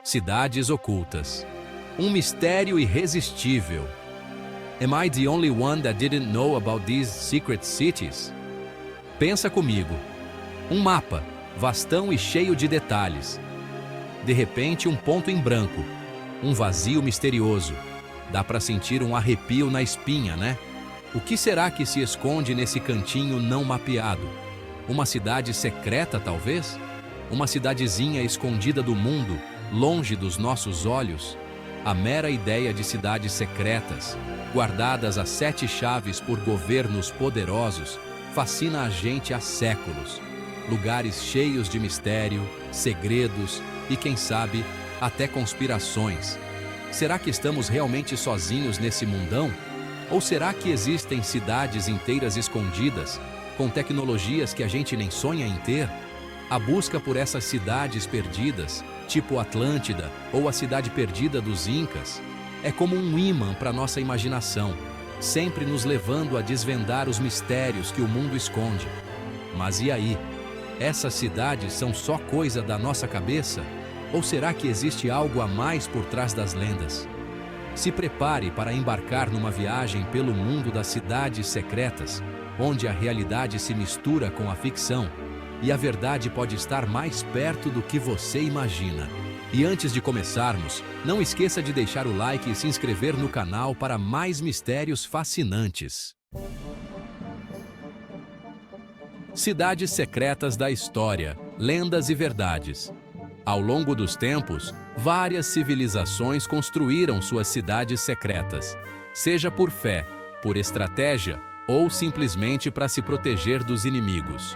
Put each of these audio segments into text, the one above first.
Cidades ocultas. Um mistério irresistível. Am I the only one that didn't know about these secret cities? Pensa comigo. Um mapa, vastão e cheio de detalhes. De repente, um ponto em branco. Um vazio misterioso. Dá para sentir um arrepio na espinha, né? O que será que se esconde nesse cantinho não mapeado? Uma cidade secreta, talvez? Uma cidadezinha escondida do mundo, longe dos nossos olhos? A mera ideia de cidades secretas, guardadas a 7 chaves por governos poderosos, fascina a gente há séculos. Lugares cheios de mistério, segredos e, quem sabe, até conspirações. Será que estamos realmente sozinhos nesse mundão? Ou será que existem cidades inteiras escondidas, com tecnologias que a gente nem sonha em ter? A busca por essas cidades perdidas, tipo Atlântida ou a cidade perdida dos Incas, é como um ímã para nossa imaginação, sempre nos levando a desvendar os mistérios que o mundo esconde. Mas e aí? Essas cidades são só coisa da nossa cabeça? Ou será que existe algo a mais por trás das lendas? Se prepare para embarcar numa viagem pelo mundo das cidades secretas, onde a realidade se mistura com a ficção, e a verdade pode estar mais perto do que você imagina. E antes de começarmos, não esqueça de deixar o like e se inscrever no canal para mais mistérios fascinantes. Cidades secretas da história, lendas e verdades. Ao longo dos tempos, várias civilizações construíram suas cidades secretas, seja por fé, por estratégia ou simplesmente para se proteger dos inimigos.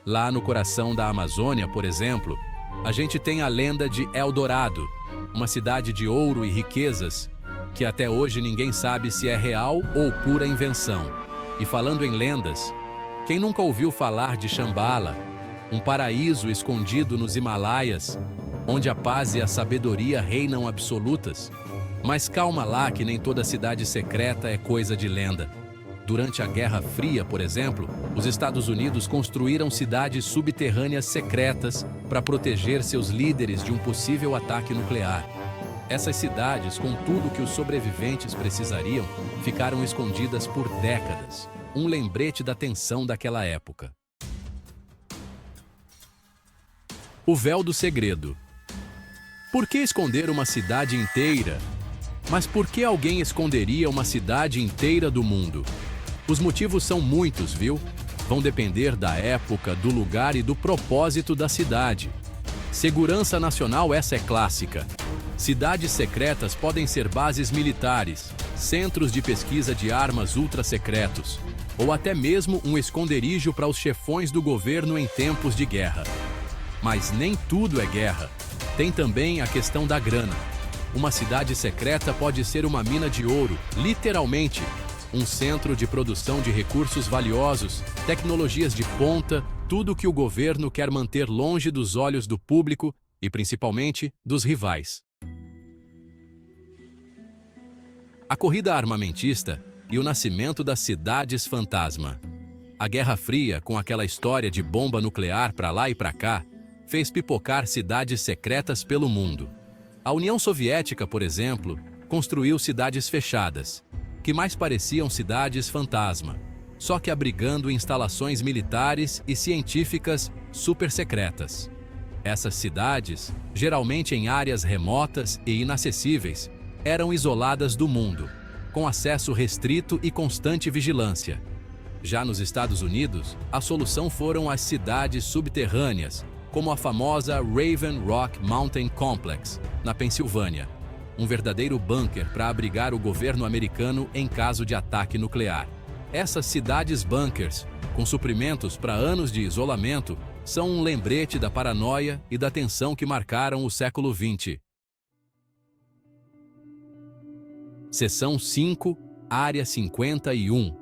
Lá no coração da Amazônia, por exemplo, a gente tem a lenda de El Dorado, uma cidade de ouro e riquezas, que até hoje ninguém sabe se é real ou pura invenção. E falando em lendas, quem nunca ouviu falar de Shambhala, um paraíso escondido nos Himalaias, onde a paz e a sabedoria reinam absolutas? Mas calma lá que nem toda cidade secreta é coisa de lenda. Durante a Guerra Fria, por exemplo, os Estados Unidos construíram cidades subterrâneas secretas para proteger seus líderes de um possível ataque nuclear. Essas cidades, com tudo que os sobreviventes precisariam, ficaram escondidas por décadas. Um lembrete da tensão daquela época. O véu do segredo. Por que esconder uma cidade inteira? Mas por que alguém esconderia uma cidade inteira do mundo? Os motivos são muitos, viu? Vão depender da época, do lugar e do propósito da cidade. Segurança nacional, essa é clássica. Cidades secretas podem ser bases militares, centros de pesquisa de armas ultra-secretos, ou até mesmo um esconderijo para os chefões do governo em tempos de guerra. Mas nem tudo é guerra. Tem também a questão da grana. Uma cidade secreta pode ser uma mina de ouro, literalmente. Um centro de produção de recursos valiosos, tecnologias de ponta, tudo que o governo quer manter longe dos olhos do público e, principalmente, dos rivais. A corrida armamentista e o nascimento das cidades fantasma. A Guerra Fria, com aquela história de bomba nuclear para lá e para cá, fez pipocar cidades secretas pelo mundo. A União Soviética, por exemplo, construiu cidades fechadas, que mais pareciam cidades fantasma, só que abrigando instalações militares e científicas super secretas. Essas cidades, geralmente em áreas remotas e inacessíveis, eram isoladas do mundo, com acesso restrito e constante vigilância. Já nos Estados Unidos, a solução foram as cidades subterrâneas, como a famosa Raven Rock Mountain Complex, na Pensilvânia, um verdadeiro bunker para abrigar o governo americano em caso de ataque nuclear. Essas cidades bunkers, com suprimentos para anos de isolamento, são um lembrete da paranoia e da tensão que marcaram o século XX. Seção 5, Área 51.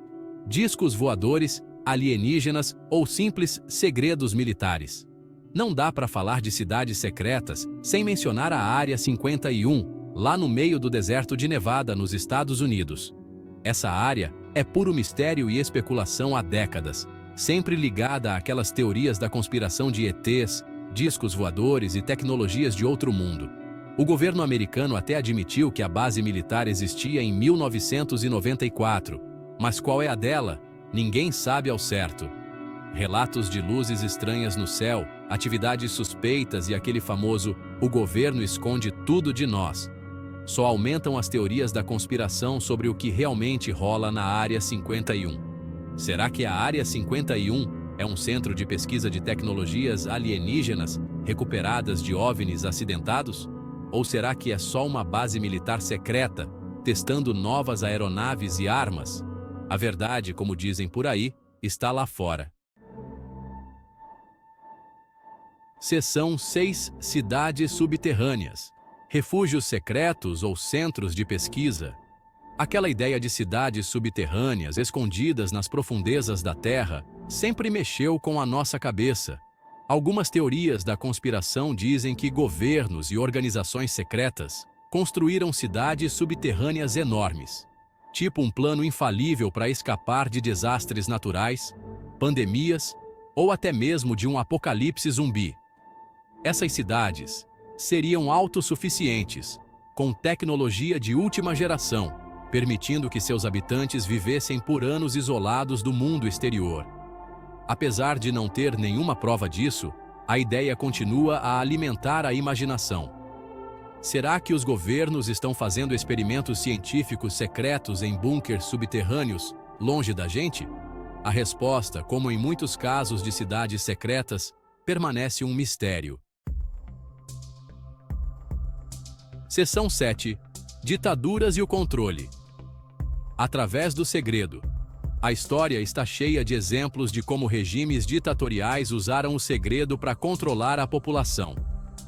Discos voadores, alienígenas ou simples segredos militares. Não dá para falar de cidades secretas sem mencionar a Área 51, lá no meio do deserto de Nevada, nos Estados Unidos. Essa área é puro mistério e especulação há décadas, sempre ligada àquelas teorias da conspiração de ETs, discos voadores e tecnologias de outro mundo. O governo americano até admitiu que a base militar existia em 1994, mas qual é a dela? Ninguém sabe ao certo. Relatos de luzes estranhas no céu, atividades suspeitas e aquele famoso "o governo esconde tudo de nós" só aumentam as teorias da conspiração sobre o que realmente rola na Área 51. Será que a Área 51 é um centro de pesquisa de tecnologias alienígenas recuperadas de OVNIs acidentados? Ou será que é só uma base militar secreta, testando novas aeronaves e armas? A verdade, como dizem por aí, está lá fora. Seção 6. Cidades subterrâneas. Refúgios secretos ou centros de pesquisa. Aquela ideia de cidades subterrâneas escondidas nas profundezas da Terra sempre mexeu com a nossa cabeça. Algumas teorias da conspiração dizem que governos e organizações secretas construíram cidades subterrâneas enormes, tipo um plano infalível para escapar de desastres naturais, pandemias ou até mesmo de um apocalipse zumbi. Essas cidades seriam autossuficientes, com tecnologia de última geração, permitindo que seus habitantes vivessem por anos isolados do mundo exterior. Apesar de não ter nenhuma prova disso, a ideia continua a alimentar a imaginação. Será que os governos estão fazendo experimentos científicos secretos em bunkers subterrâneos, longe da gente? A resposta, como em muitos casos de cidades secretas, permanece um mistério. Seção 7. Ditaduras e o controle. Através do segredo. A história está cheia de exemplos de como regimes ditatoriais usaram o segredo para controlar a população.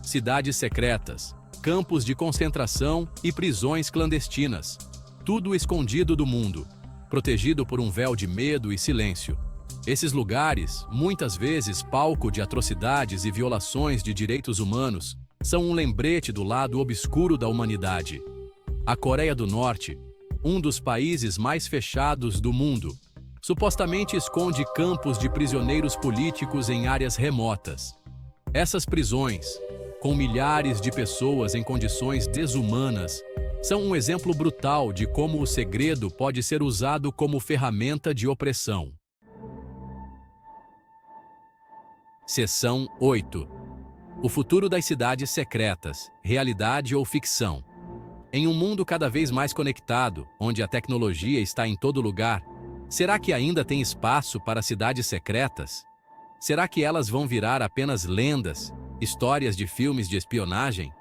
Cidades secretas, campos de concentração e prisões clandestinas. Tudo escondido do mundo, protegido por um véu de medo e silêncio. Esses lugares, muitas vezes palco de atrocidades e violações de direitos humanos, são um lembrete do lado obscuro da humanidade. A Coreia do Norte, um dos países mais fechados do mundo, supostamente esconde campos de prisioneiros políticos em áreas remotas. Essas prisões, com milhares de pessoas em condições desumanas, são um exemplo brutal de como o segredo pode ser usado como ferramenta de opressão. Seção 8. O futuro das cidades secretas, realidade ou ficção. Em um mundo cada vez mais conectado, onde a tecnologia está em todo lugar, será que ainda tem espaço para cidades secretas? Será que elas vão virar apenas lendas, histórias de filmes de espionagem?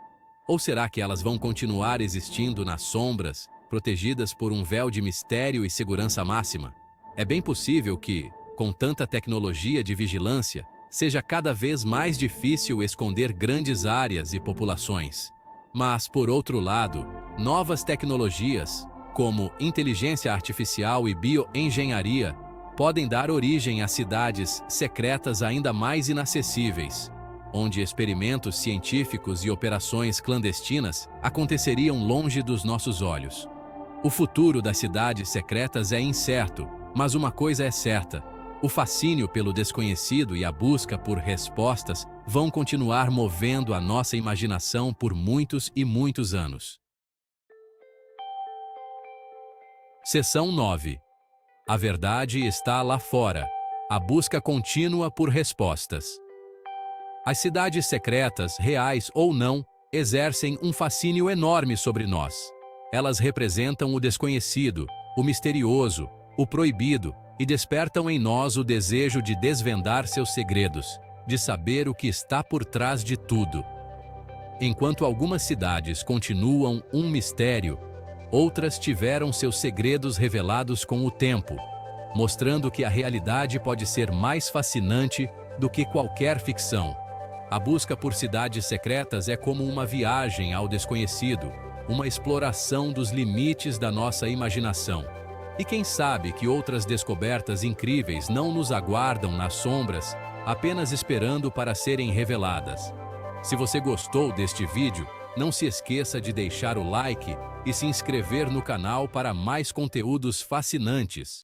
Ou será que elas vão continuar existindo nas sombras, protegidas por um véu de mistério e segurança máxima? É bem possível que, com tanta tecnologia de vigilância, seja cada vez mais difícil esconder grandes áreas e populações. Mas, por outro lado, novas tecnologias, como inteligência artificial e bioengenharia, podem dar origem a cidades secretas ainda mais inacessíveis, onde experimentos científicos e operações clandestinas aconteceriam longe dos nossos olhos. O futuro das cidades secretas é incerto, mas uma coisa é certa: o fascínio pelo desconhecido e a busca por respostas vão continuar movendo a nossa imaginação por muitos e muitos anos. Seção 9. A verdade está lá fora. A busca contínua por respostas. As cidades secretas, reais ou não, exercem um fascínio enorme sobre nós. Elas representam o desconhecido, o misterioso, o proibido, e despertam em nós o desejo de desvendar seus segredos, de saber o que está por trás de tudo. Enquanto algumas cidades continuam um mistério, outras tiveram seus segredos revelados com o tempo, mostrando que a realidade pode ser mais fascinante do que qualquer ficção. A busca por cidades secretas é como uma viagem ao desconhecido, uma exploração dos limites da nossa imaginação. E quem sabe que outras descobertas incríveis não nos aguardam nas sombras, apenas esperando para serem reveladas. Se você gostou deste vídeo, não se esqueça de deixar o like e se inscrever no canal para mais conteúdos fascinantes.